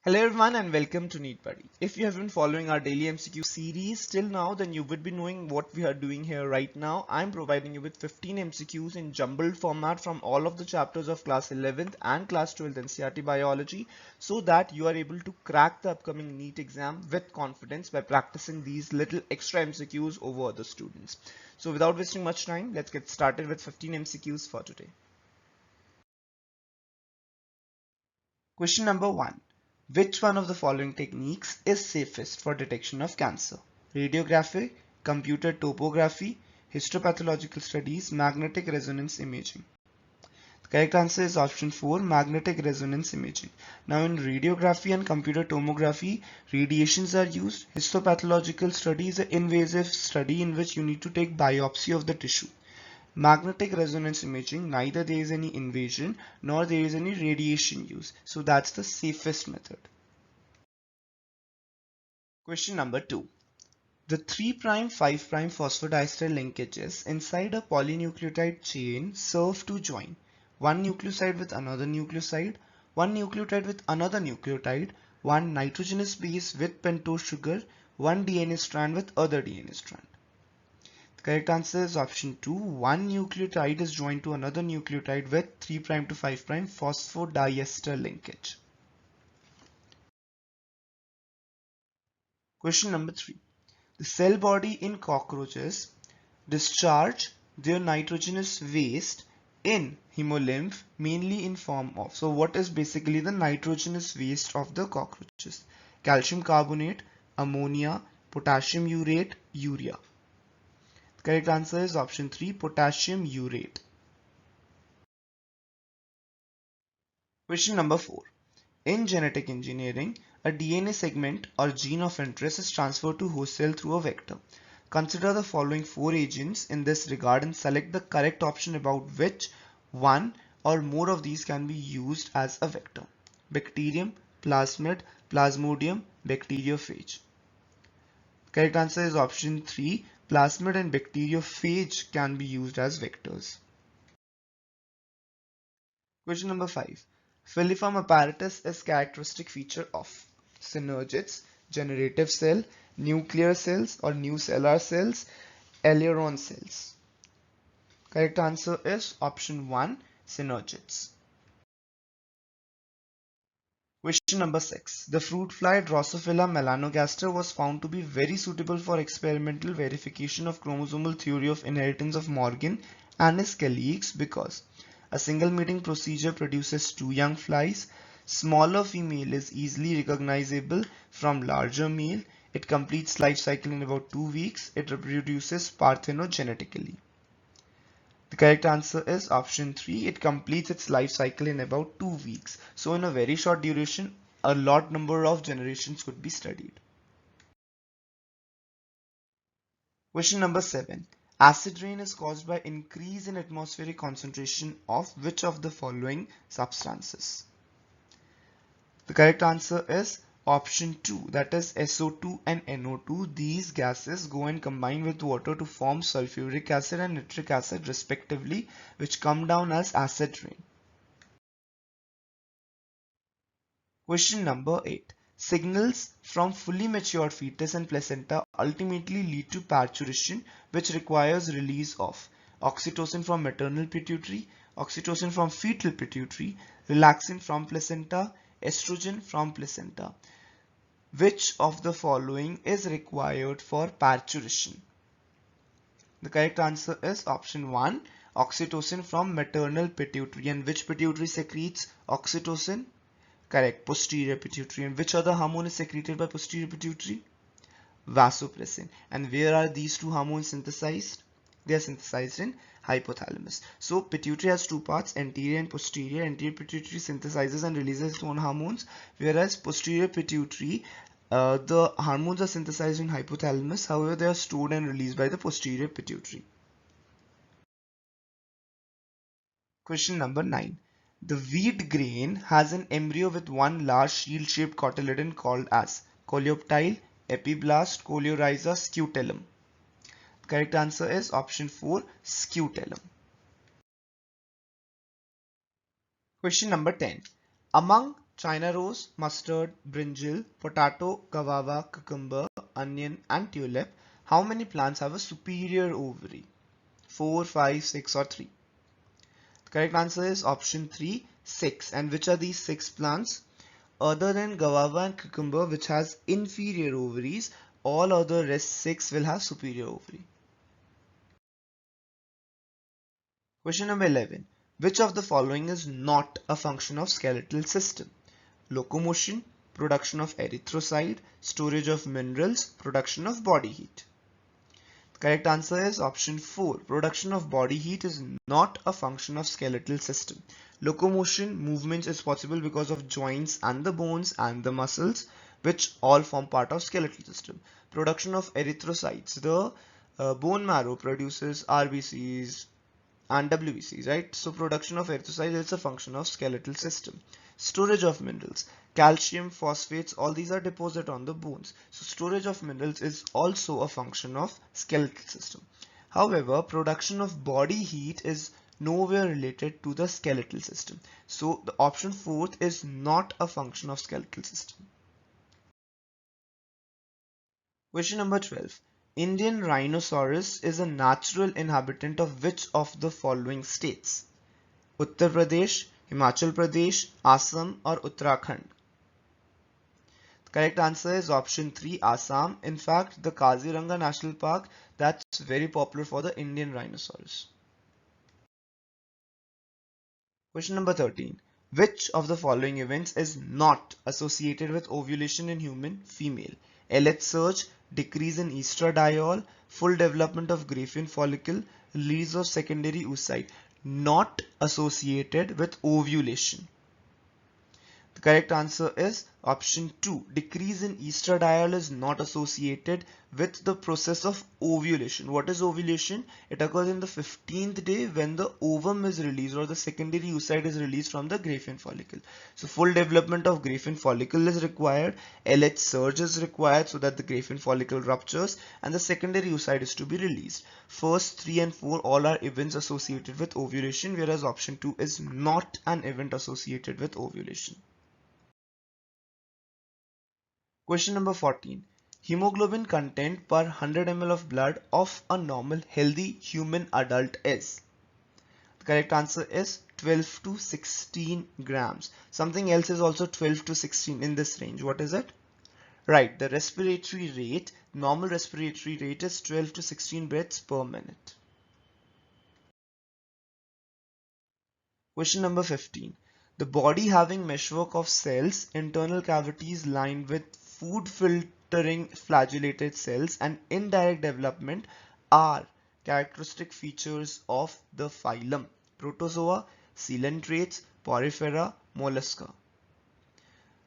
Hello everyone and welcome to Neat Buddy. If you have been following our daily MCQ series till now, then you would be knowing what we are doing here right now. I'm providing you with 15 MCQs in jumbled format from all of the chapters of class 11th and class 12th NCERT biology so that you are able to crack the upcoming NEET exam with confidence by practicing these little extra MCQs over other students. So without wasting much time, let's get started with 15 MCQs for today. Question number 1. Which one of the following techniques is safest for detection of cancer? Radiography, computer topography, histopathological studies, magnetic resonance imaging. The correct answer is option 4, magnetic resonance imaging. Now in radiography and computer tomography, radiations are used. Histopathological study is an invasive study in which you need to take biopsy of the tissue. Magnetic resonance imaging, neither there is any invasion nor there is any radiation use. So that's the safest method. Question number 2. The 3' 5' phosphodiester linkages inside a polynucleotide chain serve to join one nucleoside with another nucleoside, one nucleotide with another nucleotide, one nitrogenous base with pentose sugar, one DNA strand with other DNA strand. The correct answer is option 2. One nucleotide is joined to another nucleotide with 3' to 5' phosphodiester linkage. Question number 3. The cell body in cockroaches discharge their nitrogenous waste in hemolymph mainly in form of. So what is basically the nitrogenous waste of the cockroaches? Calcium carbonate, ammonia, potassium urate, urea. The correct answer is option 3, potassium urate. Question number 4. In genetic engineering, a DNA segment or gene of interest is transferred to host cell through a vector. Consider the following 4 agents in this regard and select the correct option about which one or more of these can be used as a vector. Bacterium, plasmid, plasmodium, bacteriophage. Correct answer is option 3. Plasmid and bacteriophage can be used as vectors. Question number 5. Filiform apparatus is characteristic feature of synergids, generative cell, nuclear cells or nucellar cells, aileron cells. Correct answer is option 1, synergids. Question number 6. The fruit fly Drosophila melanogaster was found to be very suitable for experimental verification of chromosomal theory of inheritance of Morgan and his colleagues because a single mating procedure produces 2 young flies, smaller female is easily recognizable from larger male, it completes life cycle in about 2 weeks, it reproduces parthenogenetically. The correct answer is option 3. It completes its life cycle in about 2 weeks. So in a very short duration, a lot number of generations could be studied. Question number 7. Acid rain is caused by increase in atmospheric concentration of which of the following substances? The correct answer is option 2, that is SO2 and NO2. These gases go and combine with water to form sulfuric acid and nitric acid respectively, which come down as acid rain. Question number 8. Signals from fully matured fetus and placenta ultimately lead to parturition, which requires release of oxytocin from maternal pituitary, oxytocin from fetal pituitary, relaxin from placenta, estrogen from placenta. Which of the following is required for parturition? The correct answer is option 1, oxytocin from maternal pituitary. And which pituitary secretes oxytocin? Correct, posterior pituitary. And which other hormone is secreted by posterior pituitary? Vasopressin. And where are these two hormones synthesized? They are synthesized in hypothalamus. So pituitary has two parts, anterior and posterior. Anterior pituitary synthesizes and releases its own hormones, whereas posterior pituitary, the hormones are synthesized in hypothalamus. However, they are stored and released by the posterior pituitary. Question number 9. The wheat grain has an embryo with one large shield-shaped cotyledon called as coleoptile, epiblast, coleorhiza, scutellum. The correct answer is option 4, scutellum. Question number 10. Among China rose, mustard, brinjal, potato, guava, cucumber, onion, and tulip. How many plants have a superior ovary? 4, 5, 6, or 3? The correct answer is option 3, 6. And which are these 6 plants? Other than guava and cucumber, which has inferior ovaries, all other rest 6 will have superior ovary. Question number 11. Which of the following is not a function of skeletal system? Locomotion, production of erythrocyte, storage of minerals, production of body heat. The correct answer is option 4. Production of body heat is not a function of skeletal system. Locomotion, movements is possible because of joints and the bones and the muscles, which all form part of skeletal system. Production of erythrocytes, the bone marrow produces RBCs and WBCs, right? So production of erythrocytes is a function of skeletal system. Storage of minerals, calcium, phosphates, all these are deposited on the bones. So storage of minerals is also a function of skeletal system. However, production of body heat is nowhere related to the skeletal system. So the option 4th is not a function of skeletal system. Question number 12. Indian rhinoceros is a natural inhabitant of which of the following states? Uttar Pradesh, Himachal Pradesh, Assam, or Uttarakhand? The correct answer is option 3, Assam. In fact, the Kaziranga National Park, that's very popular for the Indian rhinoceros. Question number 13. Which of the following events is not associated with ovulation in human female? LH surge, decrease in estradiol, full development of Graafian follicle, release of secondary oocyte. Not associated with ovulation. The correct answer is option 2. Decrease in estradiol is not associated with the process of ovulation. What is ovulation? It occurs in the 15th day when the ovum is released or the secondary oocyte is released from the Graafian follicle. So full development of Graafian follicle is required. LH surge is required so that the Graafian follicle ruptures and the secondary oocyte is to be released. First 3 and 4 all are events associated with ovulation, whereas option 2 is not an event associated with ovulation. Question number 14. Hemoglobin content per 100 ml of blood of a normal healthy human adult is? The correct answer is 12 to 16 grams. Something else is also 12 to 16 in this range. What is it? Right, the respiratory rate, normal respiratory rate is 12 to 16 breaths per minute. Question number 15. The body having meshwork of cells, internal cavities lined with food filtering flagellated cells and indirect development are characteristic features of the phylum Protozoa, coelentrates, Porifera, Mollusca.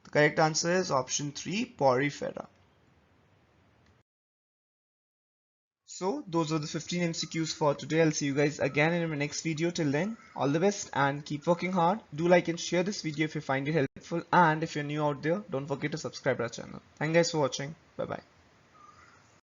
The correct answer is option 3, Porifera. So those are the 15 MCQs for today. I'll see you guys again in my next video. Till then, all the best and keep working hard. Do like and share this video if you find it helpful, and if you're new out there, don't forget to subscribe to our channel. Thank you guys for watching. Bye bye.